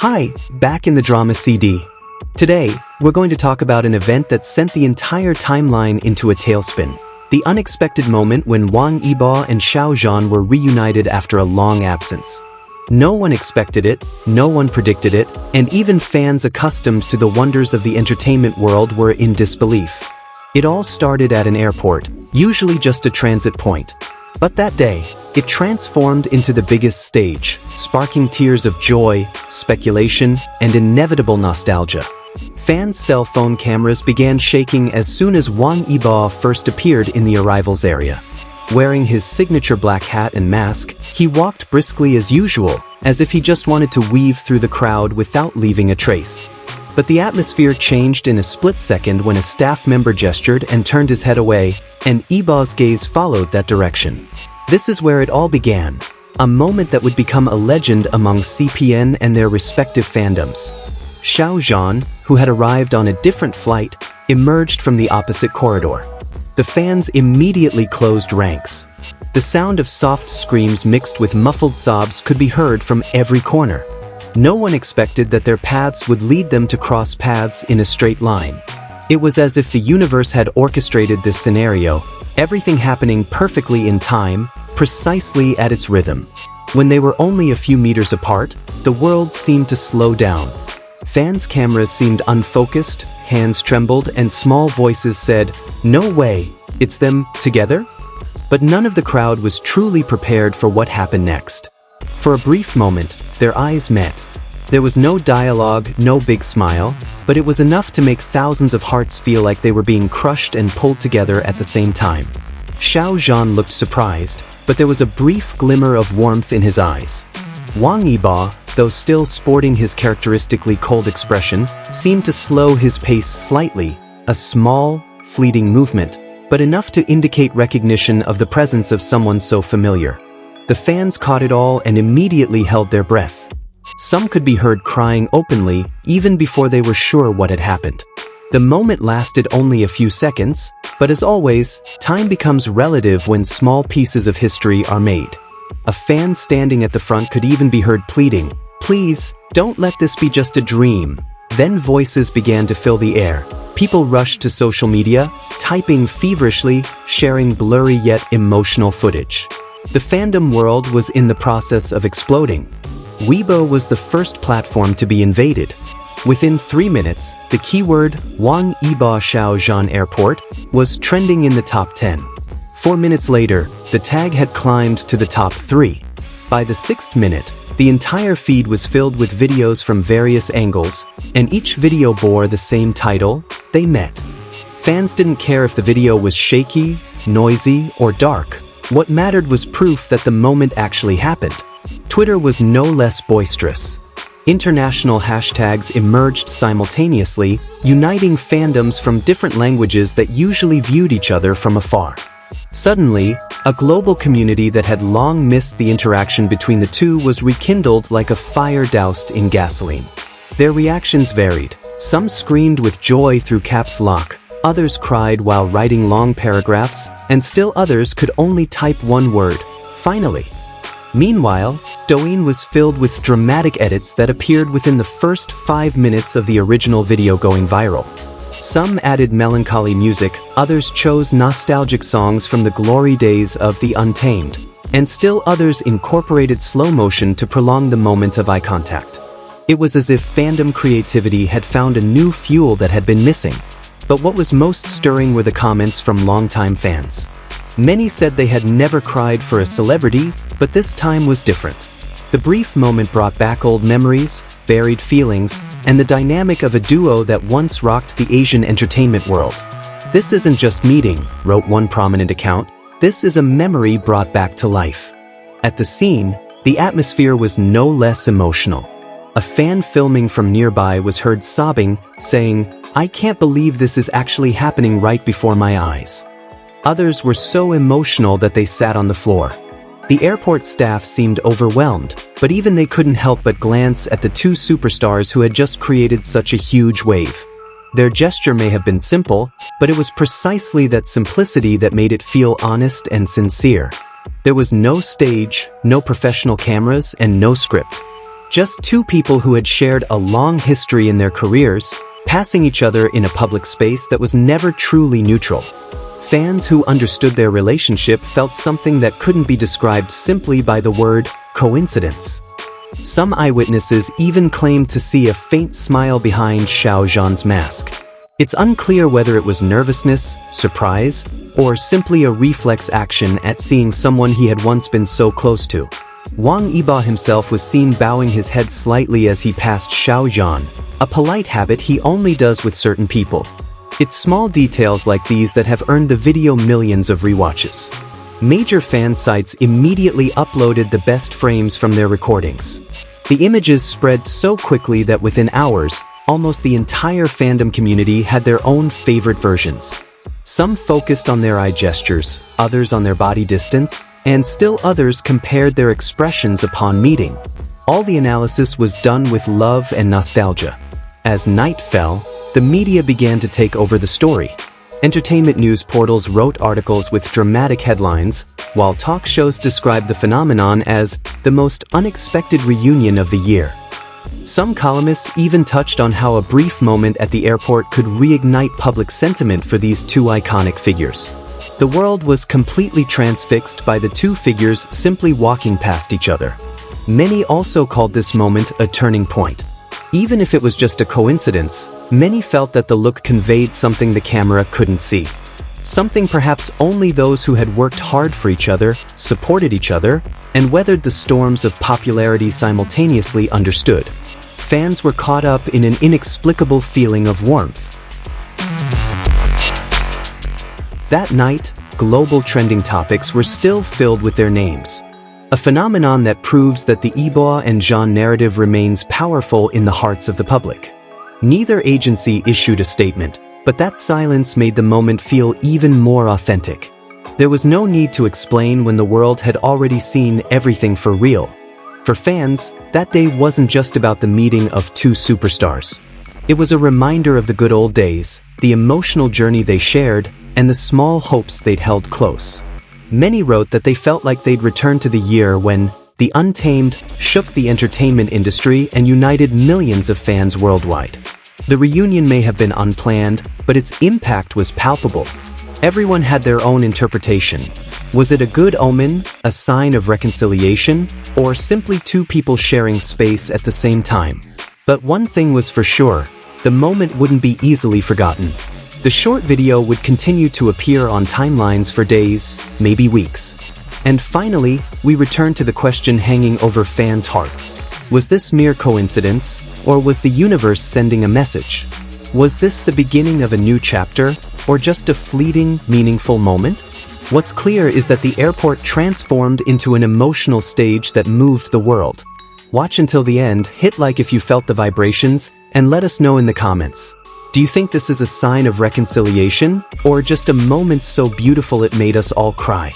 Hi, back in the drama CD. Today, we're going to talk about an event that sent the entire timeline into a tailspin. The unexpected moment when Wang Yibo and Xiao Zhan were reunited after a long absence. No one expected it, no one predicted it, and even fans accustomed to the wonders of the entertainment world were in disbelief. It all started at an airport, usually just a transit point. But that day, it transformed into the biggest stage, sparking tears of joy, speculation, and inevitable nostalgia. Fans' cell phone cameras began shaking as soon as Wang Yibo first appeared in the arrivals area. Wearing his signature black hat and mask, he walked briskly as usual, as if he just wanted to weave through the crowd without leaving a trace. But the atmosphere changed in a split second when a staff member gestured and turned his head away, and Yibo's gaze followed that direction. This is where it all began, a moment that would become a legend among CPN and their respective fandoms. Xiao Zhan, who had arrived on a different flight, emerged from the opposite corridor. The fans immediately closed ranks. The sound of soft screams mixed with muffled sobs could be heard from every corner. No one expected that their paths would lead them to cross paths in a straight line. It was as if the universe had orchestrated this scenario, everything happening perfectly in time, precisely at its rhythm. When they were only a few meters apart, the world seemed to slow down. Fans' cameras seemed unfocused, hands trembled, and small voices said, "No way, it's them, together?" But none of the crowd was truly prepared for what happened next. For a brief moment, their eyes met. There was no dialogue, no big smile, but it was enough to make thousands of hearts feel like they were being crushed and pulled together at the same time. Xiao Zhan looked surprised, but there was a brief glimmer of warmth in his eyes. Wang Yibo, though still sporting his characteristically cold expression, seemed to slow his pace slightly, a small, fleeting movement, but enough to indicate recognition of the presence of someone so familiar. The fans caught it all and immediately held their breath. Some could be heard crying openly, even before they were sure what had happened. The moment lasted only a few seconds, but as always, time becomes relative when small pieces of history are made. A fan standing at the front could even be heard pleading, "Please, don't let this be just a dream." Then voices began to fill the air. People rushed to social media, typing feverishly, sharing blurry yet emotional footage. The fandom world was in the process of exploding. Weibo was the first platform to be invaded. Within 3 minutes, the keyword Wang Yibo Xiao Zhan Airport was trending in the top 10. 4 minutes later, the tag had climbed to the top 3. By the 6th minute, the entire feed was filled with videos from various angles, and each video bore the same title, "They Met." Fans didn't care if the video was shaky, noisy, or dark. What mattered was proof that the moment actually happened. Twitter was no less boisterous. International hashtags emerged simultaneously, uniting fandoms from different languages that usually viewed each other from afar. Suddenly, a global community that had long missed the interaction between the two was rekindled like a fire doused in gasoline. Their reactions varied. Some screamed with joy through caps lock, others cried while writing long paragraphs, and still others could only type one word, "Finally." Meanwhile, Douyin was filled with dramatic edits that appeared within the first 5 minutes of the original video going viral. Some added melancholy music, others chose nostalgic songs from the glory days of The Untamed, and still others incorporated slow motion to prolong the moment of eye contact. It was as if fandom creativity had found a new fuel that had been missing. But what was most stirring were the comments from longtime fans. Many said they had never cried for a celebrity, but this time was different. The brief moment brought back old memories, buried feelings, and the dynamic of a duo that once rocked the Asian entertainment world. "This isn't just meeting," wrote one prominent account. "This is a memory brought back to life." At the scene, the atmosphere was no less emotional. A fan filming from nearby was heard sobbing, saying, "I can't believe this is actually happening right before my eyes." Others were so emotional that they sat on the floor. The airport staff seemed overwhelmed, but even they couldn't help but glance at the two superstars who had just created such a huge wave. Their gesture may have been simple, but it was precisely that simplicity that made it feel honest and sincere. There was no stage, no professional cameras, and no script. Just two people who had shared a long history in their careers, passing each other in a public space that was never truly neutral. Fans who understood their relationship felt something that couldn't be described simply by the word coincidence. Some eyewitnesses even claimed to see a faint smile behind Xiao Zhan's mask. It's unclear whether it was nervousness, surprise, or simply a reflex action at seeing someone he had once been so close to. Wang Yibo himself was seen bowing his head slightly as he passed Xiao Zhan, a polite habit he only does with certain people. It's small details like these that have earned the video millions of rewatches. Major fan sites immediately uploaded the best frames from their recordings. The images spread so quickly that within hours, almost the entire fandom community had their own favorite versions. Some focused on their eye gestures, others on their body distance, and still others compared their expressions upon meeting. All the analysis was done with love and nostalgia. As night fell, the media began to take over the story. Entertainment news portals wrote articles with dramatic headlines, while talk shows described the phenomenon as the most unexpected reunion of the year. Some columnists even touched on how a brief moment at the airport could reignite public sentiment for these two iconic figures. The world was completely transfixed by the two figures simply walking past each other. Many also called this moment a turning point. Even if it was just a coincidence, many felt that the look conveyed something the camera couldn't see. Something perhaps only those who had worked hard for each other, supported each other, and weathered the storms of popularity simultaneously understood. Fans were caught up in an inexplicable feeling of warmth. That night, global trending topics were still filled with their names. A phenomenon that proves that the Yibo and Xiao narrative remains powerful in the hearts of the public. Neither agency issued a statement, but that silence made the moment feel even more authentic. There was no need to explain when the world had already seen everything for real. For fans, that day wasn't just about the meeting of two superstars. It was a reminder of the good old days, the emotional journey they shared, and the small hopes they'd held close. Many wrote that they felt like they'd returned to the year when The Untamed shook the entertainment industry and united millions of fans worldwide. The reunion may have been unplanned, but its impact was palpable. Everyone had their own interpretation. Was it a good omen, a sign of reconciliation, or simply two people sharing space at the same time? But one thing was for sure, the moment wouldn't be easily forgotten. The short video would continue to appear on timelines for days, maybe weeks. And finally, we return to the question hanging over fans' hearts. Was this mere coincidence, or was the universe sending a message? Was this the beginning of a new chapter, or just a fleeting, meaningful moment? What's clear is that the airport transformed into an emotional stage that moved the world. Watch until the end, hit like if you felt the vibrations, and let us know in the comments. Do you think this is a sign of reconciliation, or just a moment so beautiful it made us all cry?